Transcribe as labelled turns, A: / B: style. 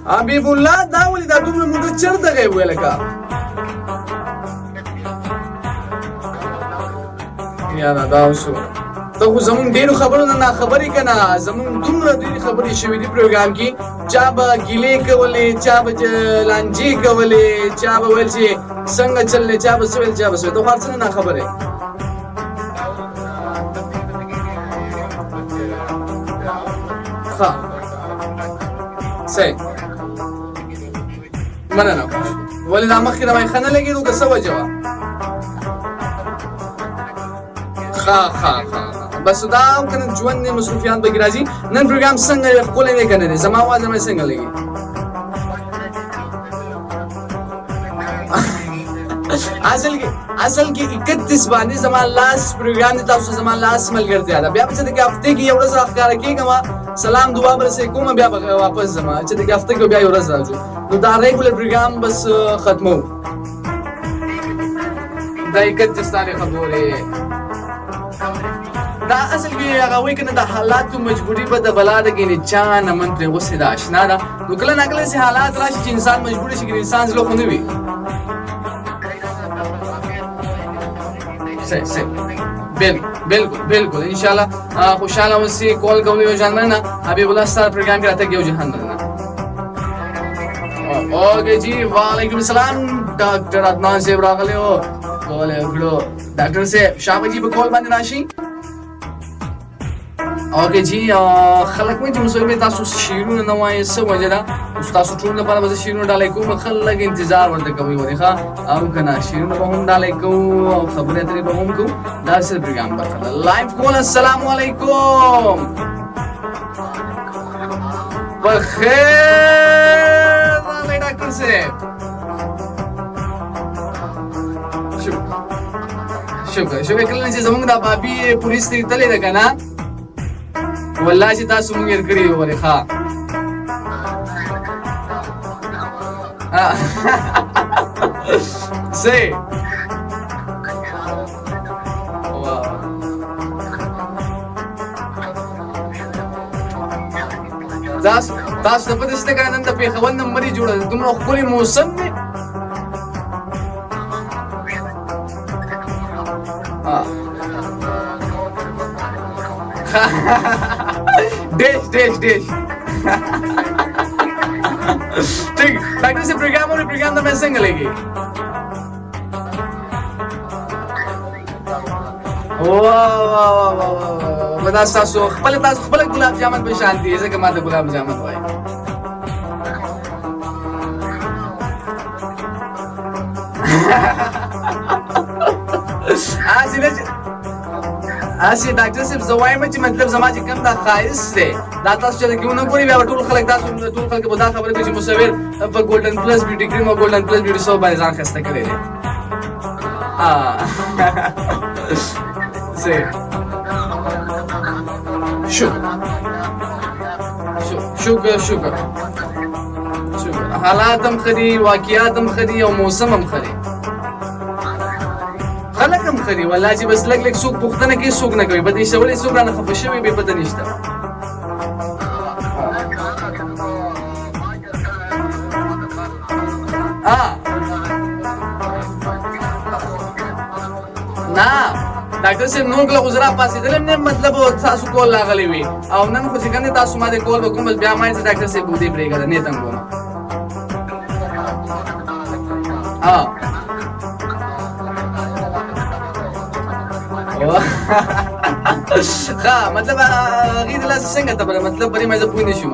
A: حبیب الله دا ولې دا دومره موده چېرته غی وې لکه یاره دا وشو ته خو زمونږ ډېرو خبرو نه ناخبرې که نه زمونږ دومره ډېرې خبرې شوي دي پروګرام کې چا به ګیلې کولې چا به لانجې کولې چا به ویل چې څنګه چل دی چا به څه ویل چا به څه ویل ته خو هر څه نه ناخبرې ښه صحیح مننه ولې دا مخکې نه وایي ښه نه لګېدو که څه وجه وه ښه بس دا هم که نه ژوند دی مصروفیات پکې راځي نن پروګرام څنګه دی ښکلی دی که نه دی زما اواز مې څنګه لګي اصل کې 31 باندې زما لاس پروګرام دی تاسو زما لاس ملګرتیا ده بیا به چې د هفتې کې یو ورځ راښکاره کېږم سلام دعا به رسې کوم بیا به واپس ځم چې د هفتې کې بیا یو ورځ راځو نو دا ریګولر پروګرام بس ختمو دا 31 تاریخه پورې دا اصل کې هغه وایي که نه د حالاتو مجبوري به د بلا ده ګینې چا نه من پرې غوسې ده اشنا ده نو کله ناکله داسې حالات راشي چې انسان مجبور شي که انسان زړه خو نه وي بالکل انشاءالله خوشحاله اوسئ کال کولی یو جان مننه حبیب الله ستا پروګرام کې راتګ یو جهان مننه اوکې جی وعلیکم السلام ډاکټر عدنان صاحب راغلی و کال یې وکړو ډاکټر صاحب شابه جی په کال باندې راشي اوکې جی خلک وایي چې مسلمان تاسو شعرونه نه وایئ څه وجه ده تاسو ټول لپاره به زه شعرونه ډالۍ کوم خلک انتظار ورته کوي ولې ښه او که نه شعرونه به هم ډالۍ کوو او خبرې اترې به هم کوو دا داسې د پروګرام برخه ده لایف کول السلام علیکم بخیر راغلی ډاکټر صاحب شکر کله چې زمونږ دا بابي پولیس ته تللی ده که نه والله چې تاسو مونږ هېر کړي ولې ښه صحیح تاسو ته پته شته که نن د پېښور نمبر یې جوړه ده دومره ښکلی موسم دی دیش ٹھیک ڈاکٹر سے پروگرام میں څنګه لګي واه دا تاسو خپل ګلاب جامن په شان دي ځکه ما ته ګلاب جامن وایي اسی ډاکټر صاحب زه وایم چې مطلب زما چې کوم دا ښایست دی دا تاسو چې ونه ګورئ بیا به ټول خلک به دا خبره کوي چې مصور په ګولډن پلس بیوټي کریم او ګولډن پلس بیوټي سوپ باندې ځان ښایسته کړی دی صحیح شکر حالات هم ښه دي واقعات هم ښه دي او موسم هم ښه دی خلک هم ښه دي والله چې بس لږ څوک پوښتنه کوي څوک نه کوي پته نشته ولې څوک رانه خفه شوي بې پته نشته نه ډاکټر صاحب نور کله خو زه راپاڅېدلی یم نه مطلب تاسو کول راغلی وي او نن خو چې کوم دی تاسو ما د کول به کوم بس بیا ما یې ډاکټر صاحب بودې پرېږده ده نیت هم کوم ښه مطلب هغې د لاسه څنګه ته بله مطلب بلې ما زه پوه نه شوم